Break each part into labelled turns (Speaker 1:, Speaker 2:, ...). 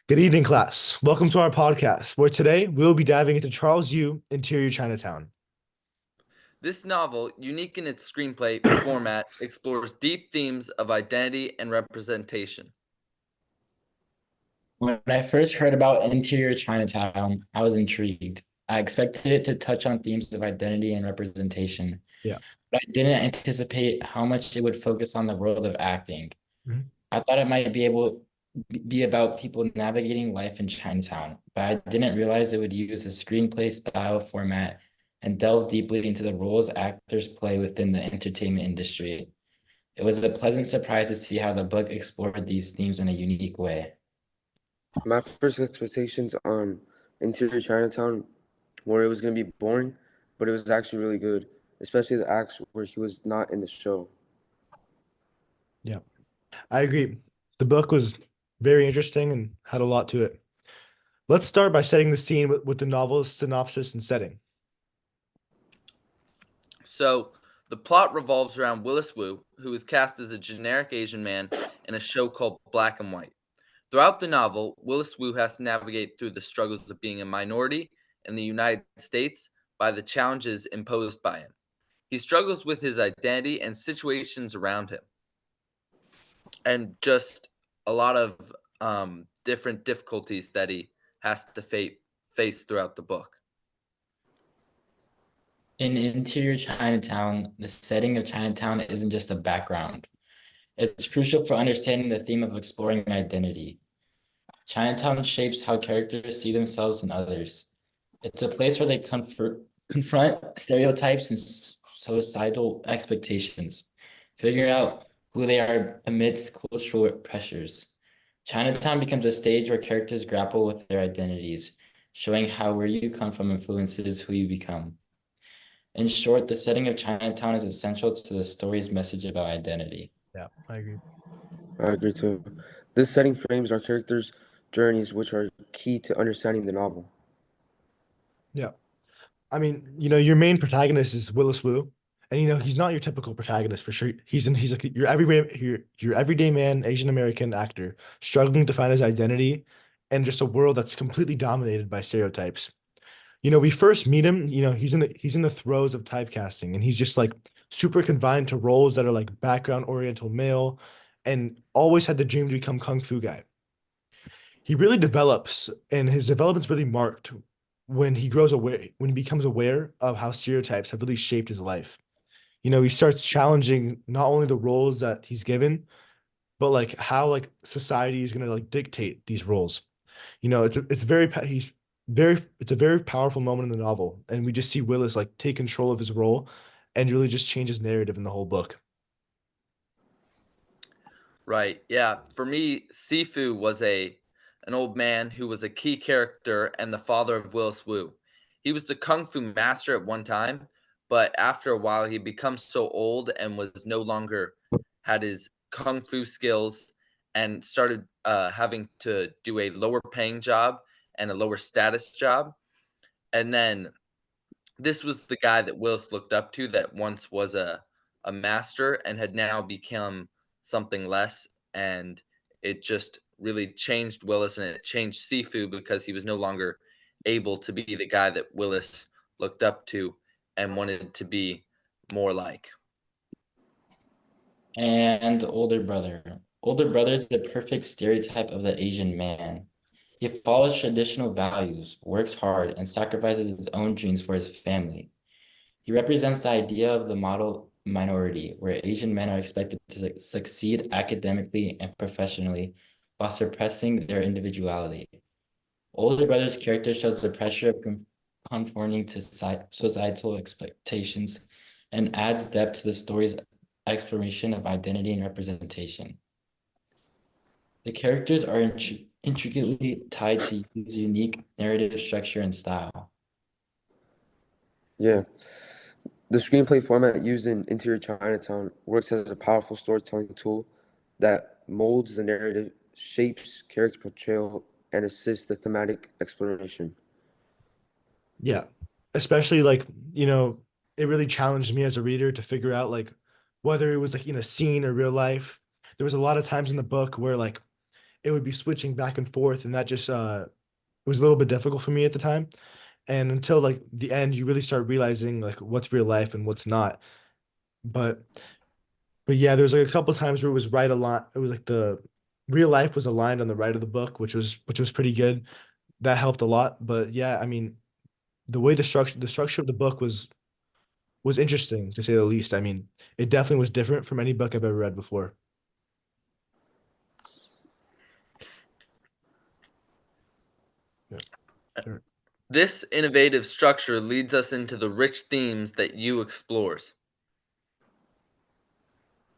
Speaker 1: Good evening, class. Welcome to our podcast, where today we'll be diving into Charles Yu, Interior Chinatown.
Speaker 2: This novel, unique in its screenplay format, explores deep themes of identity and representation.
Speaker 3: When I first heard about Interior Chinatown, I was intrigued. I expected it to touch on themes of identity and representation,
Speaker 1: Yeah.
Speaker 3: but I didn't anticipate how much it would focus on the world of acting.
Speaker 1: Mhm.
Speaker 3: I thought it might be about people navigating life in Chinatown, but I didn't realize it would use a screenplay style format and delve deeply into the roles actors play within the entertainment industry. It was a pleasant surprise to see how the book explored these themes in a unique way.
Speaker 4: My first expectations on Interior Chinatown were it was going to be boring, but it was actually really good, especially the acts where he was not in the show.
Speaker 1: Yeah, I agree. The book was very interesting and had a lot to it. Let's start by setting the scene with the novel's synopsis and setting.
Speaker 2: So, the plot revolves around Willis Wu, who is cast as a generic Asian man in a show called Black and White. Throughout the novel, Willis Wu has to navigate through the struggles of being a minority in the United States by the challenges imposed by him. He struggles with his identity and situations around him, and just a lot of different difficulties that he has to face throughout the book.
Speaker 3: In Interior Chinatown, the setting of Chinatown isn't just a background. It's crucial for understanding the theme of exploring identity. Chinatown shapes how characters see themselves and others. It's a place where they confront stereotypes and societal expectations, figuring out who they are amidst cultural pressures. Chinatown becomes a stage where characters grapple with their identities, showing how where you come from influences who you become. In short, the setting of Chinatown is essential to the story's message about identity.
Speaker 1: Yeah, I agree.
Speaker 4: I agree too. This setting frames our characters' journeys, which are key to understanding the novel.
Speaker 1: Yeah. I mean, your main protagonist is Willis Wu, and he's not your typical protagonist for sure. He's like your everyday man, Asian American actor struggling to find his identity in just a world that's completely dominated by stereotypes. We first meet him, he's in the throes of typecasting, and he's just like super confined to roles that are like background oriental male, and always had the dream to become kung fu guy. He really develops, and his development's really marked when he becomes aware of how stereotypes have really shaped his life. He starts challenging not only the roles that he's given, but like how like society is gonna like dictate these roles. It's very he's very it's a very powerful moment in the novel, and we just see Willis like take control of his role and really just change his narrative in the whole book.
Speaker 2: Right. Yeah. For me, Sifu was an old man who was a key character and the father of Willis Wu. He was the kung fu master at one time, but after a while he becomes so old and was no longer had his kung fu skills and started having to do a lower paying job and a lower status job. And then this was the guy that Willis looked up to that once was a master and had now become something less, and it just really changed Willis and it changed Sifu because he was no longer able to be the guy that Willis looked up to and wanted to be more like.
Speaker 3: And older brother. Older brother is the perfect stereotype of the Asian man. He follows traditional values, works hard, and sacrifices his own dreams for his family. He represents the idea of the model minority, where Asian men are expected to succeed academically and professionally while suppressing their individuality. Older brother's character shows the pressure of conforming to societal expectations and adds depth to the story's exploration of identity and representation. The characters are intricately tied to Yu's unique narrative structure and style.
Speaker 4: Yeah. The screenplay format used in Interior Chinatown works as a powerful storytelling tool that molds the narrative, shapes character portrayal, and assists the thematic exploration.
Speaker 1: Yeah. Especially like, it really challenged me as a reader to figure out like whether it was like in a scene or real life. There was a lot of times in the book where like it would be switching back and forth, and that just it was a little bit difficult for me at the time. And until like the end, you really start realizing like what's real life and what's not. But but yeah, there was like a couple times where it was right a lot. It was like the real life was aligned on the right of the book, which was pretty good. That helped a lot. But yeah, I mean, the way the structure of the book was interesting to say the least. I mean, it definitely was different from any book I've ever read before. Yeah. Sure.
Speaker 2: This innovative structure leads us into the rich themes that you explores.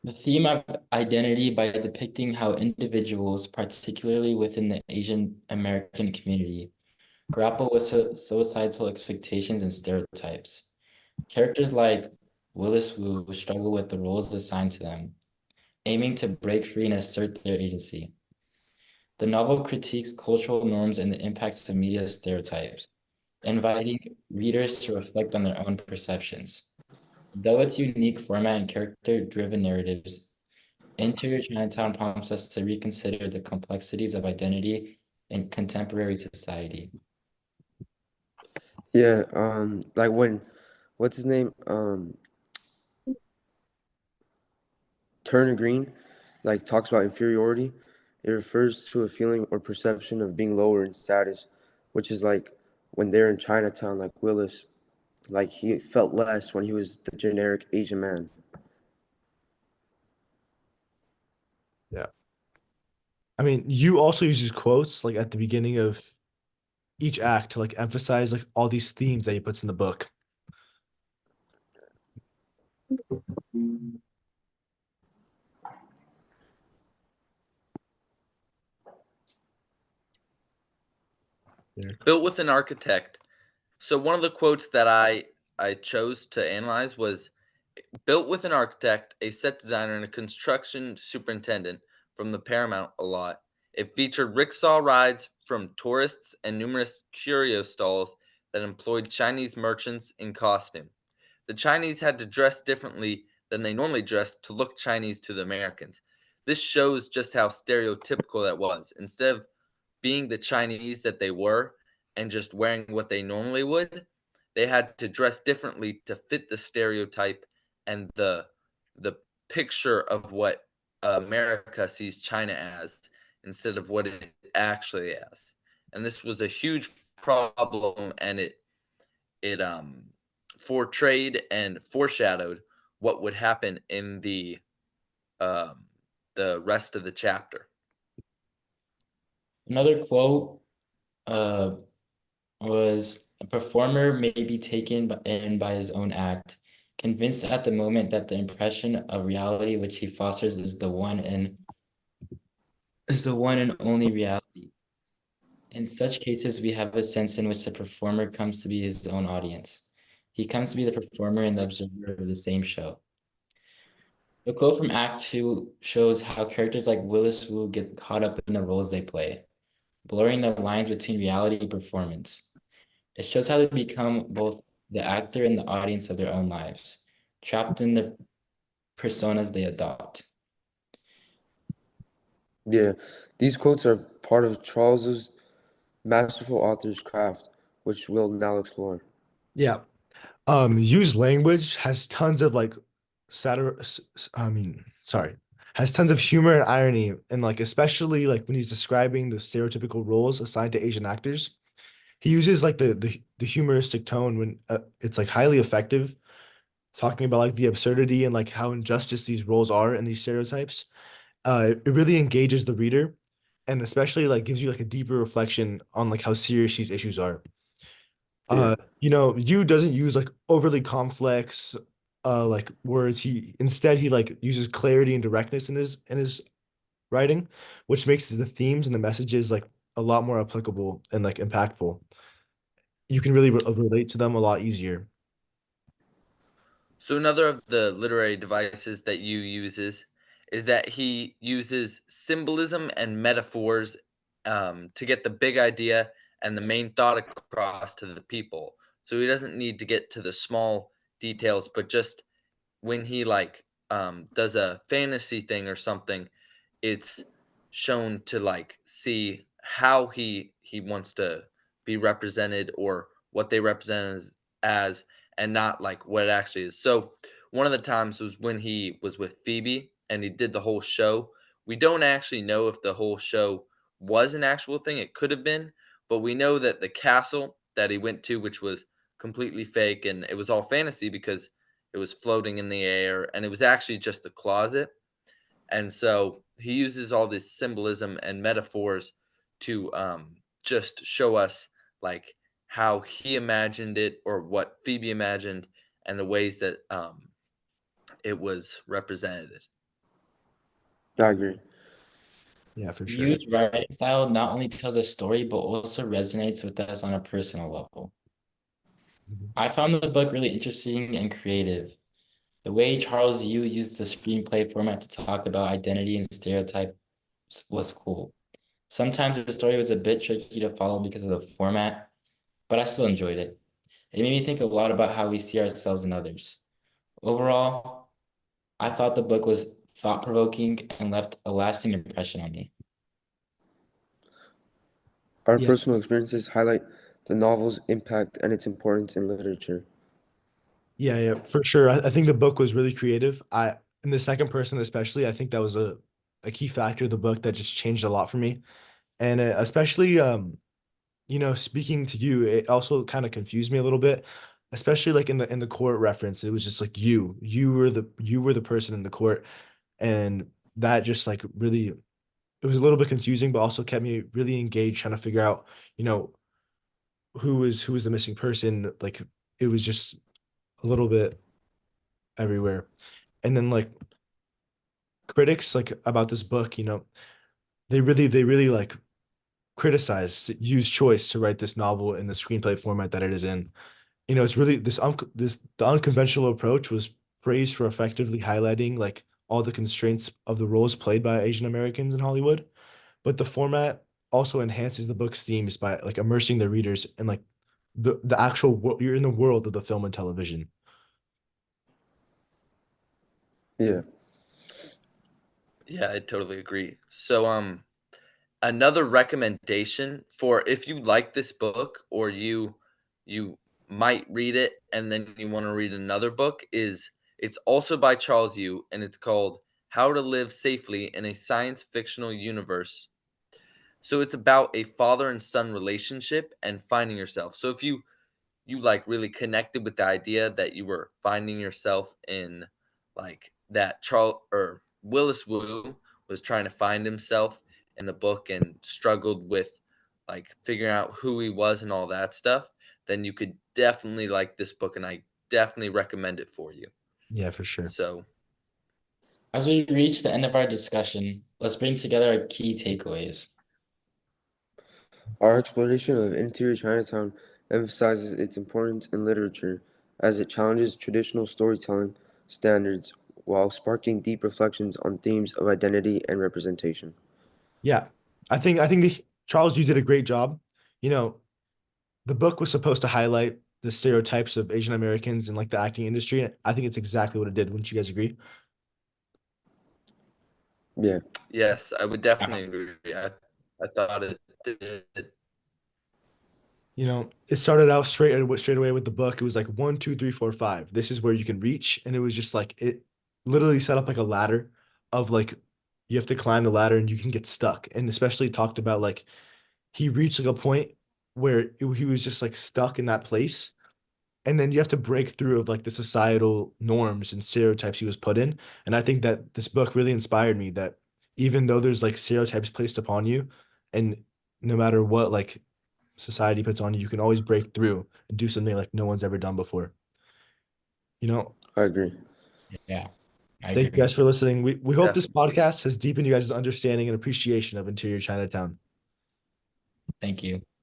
Speaker 3: The theme of identity by depicting how individuals, particularly within the Asian American community, grapple with societal expectations and stereotypes. Characters like Willis Wu struggle with the roles assigned to them, aiming to break free and assert their agency. The novel critiques cultural norms and the impacts of media stereotypes, inviting readers to reflect on their own perceptions. Though its unique format and character-driven narratives, Interior Chinatown prompts us to reconsider the complexities of identity in contemporary society.
Speaker 4: Yeah, like when, what's his name? Turner Green, like talks about inferiority. It refers to a feeling or perception of being lower in status, which is like when they're in Chinatown, like Willis, like he felt less when he was the generic Asian man.
Speaker 1: Yeah. I mean, you also uses quotes like at the beginning of each act to like emphasize like all these themes that he puts in the book. Yeah.
Speaker 2: Built with an architect. So one of the quotes that I chose to analyze was built with an architect, a set designer, and a construction superintendent from the Paramount a lot. It featured rickshaw rides from tourists and numerous curio stalls that employed Chinese merchants in costume. The Chinese had to dress differently than they normally dressed to look Chinese to the Americans. This shows just how stereotypical that was. Instead of being the Chinese that they were and just wearing what they normally would, they had to dress differently to fit the stereotype and the picture of what America sees China as instead of what it actually is. And this was a huge problem, and it portrayed and foreshadowed what would happen in um, the rest of the chapter.
Speaker 3: Another quote uh, was a performer may be taken in by his own act, convinced at the moment that the impression of reality which he fosters is the one and only reality. In such cases, we have a sense in which the performer comes to be his own audience. He comes to be the performer and the observer of the same show. The quote from Act Two shows how characters like Willis Wu get caught up in the roles they play, blurring the lines between reality and performance. It shows how they become both the actor and the audience of their own lives, trapped in the personas they adopt.
Speaker 4: Yeah, these quotes are part of Charles's masterful author's craft, which we'll now explore.
Speaker 1: Yeah. Used language has tons of like I mean, sorry, has tons of humor and irony, and like especially like when he's describing the stereotypical roles assigned to Asian actors, he uses like the humoristic tone when it's like highly effective, talking about like the absurdity and like how injustice these roles are and these stereotypes. It really engages the reader, and especially like gives you like a deeper reflection on like how serious these issues are.
Speaker 4: Yeah,
Speaker 1: Yu doesn't use like overly complex like words. He like uses clarity and directness in his writing, which makes the themes and the messages like a lot more applicable and like impactful. You can really relate to them a lot easier.
Speaker 2: So another of the literary devices that Yu uses is that he uses symbolism and metaphors to get the big idea and the main thought across to the people. So he doesn't need to get to the small details, but just when he like does a fantasy thing or something, it's shown to like see how he wants to be represented or what they represent as and not like what it actually is. So one of the times was when he was with Phoebe and he did the whole show. We don't actually know if the whole show was an actual thing. It could have been, but we know that the castle that he went to, which was completely fake and it was all fantasy because it was floating in the air and it was actually just the closet. And so he uses all this symbolism and metaphors to just show us like how he imagined it or what Phoebe imagined and the ways that it was represented.
Speaker 4: I agree.
Speaker 1: Yeah, for sure.
Speaker 3: Yu's writing style not only tells a story, but also resonates with us on a personal level.
Speaker 1: Mhm.
Speaker 3: I found the book really interesting and creative. The way Charles Yu used the screenplay format to talk about identity and stereotypes was cool. Sometimes the story was a bit tricky to follow because of the format, but I still enjoyed it. It made me think a lot about how we see ourselves and others. Overall, I thought the book was thought-provoking and left a lasting impression on me.
Speaker 4: Our
Speaker 1: Yeah,
Speaker 4: personal experiences highlight the novel's impact and its importance in literature.
Speaker 1: yeah, for sure. I think the book was really creative. In the second person especially, I think that was a key factor of the book that just changed a lot for me. And especially, speaking to you, it also kind of confused me a little bit, especially like in the court reference. It was just like you were the person in the court, and that just like really, it was a little bit confusing, but also kept me really engaged trying to figure out, you know, who was the missing person. Like it was just a little bit everywhere. And then like critics like about this book, they really like criticize Yu's choice to write this novel in the screenplay format that it is in. It's really the unconventional approach was praised for effectively highlighting like all the constraints of the roles played by Asian Americans in Hollywood, but the format also enhances the book's themes by like immersing the readers in like the actual you're in the world of the film and television.
Speaker 4: Yeah.
Speaker 2: Yeah, I totally agree. So another recommendation for if you like this book or you might read it and then you want to read another book is it's also by Charles Yu and it's called How to Live Safely in a Science Fictional Universe. So it's about a father and son relationship and finding yourself. So if you like really connected with the idea that you were finding yourself in like that Charles or Willis Wu was trying to find himself in the book and struggled with like figuring out who he was and all that stuff, then you could definitely like this book and I definitely recommend it for you.
Speaker 1: Yeah, for sure.
Speaker 2: So,
Speaker 3: As we reach the end of our discussion, let's bring together our key takeaways.
Speaker 4: Our exploration of interior Chinatown emphasizes its importance in literature as it challenges traditional storytelling standards while sparking deep reflections on themes of identity and representation.
Speaker 1: Yeah. I think Charles, you did a great job. You know, the book was supposed to highlight the stereotypes of Asian Americans in like the acting industry. And I think it's exactly what it did. Wouldn't you guys agree?
Speaker 4: Yeah,
Speaker 2: yes, I would definitely agree. I thought it did.
Speaker 1: It started out straight away with the book. It was like one, two, three, four, five. This is where you can reach, and it was just like it literally set up like a ladder of like you have to climb the ladder and you can get stuck. And especially talked about like he reached like a point where he was just like stuck in that place, and then you have to break through of like the societal norms and stereotypes he was put in. And I think that this book really inspired me that even though there's like stereotypes placed upon you, and no matter what like society puts on you, you can always break through and do something like no one's ever done before. You know,
Speaker 4: I agree.
Speaker 3: Yeah, I
Speaker 1: thank you guys
Speaker 3: agree.
Speaker 1: for listening. We hope
Speaker 2: Yeah.
Speaker 1: this podcast has deepened you guys' understanding and appreciation of interior Chinatown.
Speaker 3: Thank you.